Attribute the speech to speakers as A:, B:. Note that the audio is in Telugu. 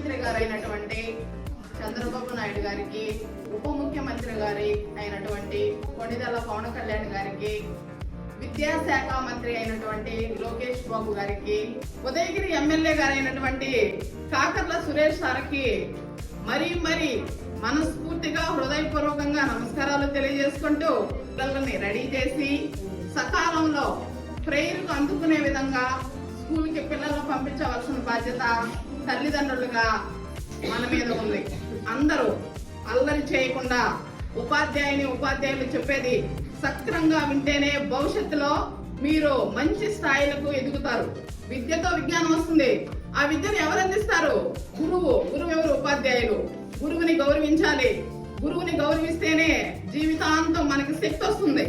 A: ముఖ్యమంత్రి గారు అయినటువంటి చంద్రబాబు నాయుడు గారికి, ఉప ముఖ్యమంత్రి గారి అయినటువంటి కొణిదెల పవన్ కళ్యాణ్ గారికి, విద్యాశాఖ మంత్రి అయినటువంటి లోకేష్ బాబు గారికి, ఉదయగిరి ఎమ్మెల్యే గారైనటువంటి కాకర్ల సురేష్ సార్కి మరీ మనస్ఫూర్తిగా హృదయపూర్వకంగా నమస్కారాలు తెలియజేసుకుంటూ పిల్లల్ని రెడీ చేసి సకాలంలో ప్రేయర్కు అందుకునే విధంగా స్కూల్కి పిల్లలను పంపించవలసిన బాధ్యత తల్లిదండ్రులుగా మన మీద ఉంది. అందరూ అల్లరి చేయకుండా ఉపాధ్యాయులు చెప్పేది సక్రంగా వింటేనే భవిష్యత్తులో మీరు మంచి స్థాయిలకు ఎదుగుతారు. విద్యతో విజ్ఞానం వస్తుంది. ఆ విద్యను ఎవరు అందిస్తారు? గురువు ఎవరు? ఉపాధ్యాయులు. గురువుని గౌరవించాలి. గురువుని గౌరవిస్తేనే జీవితాంతం మనకి శక్తి వస్తుంది.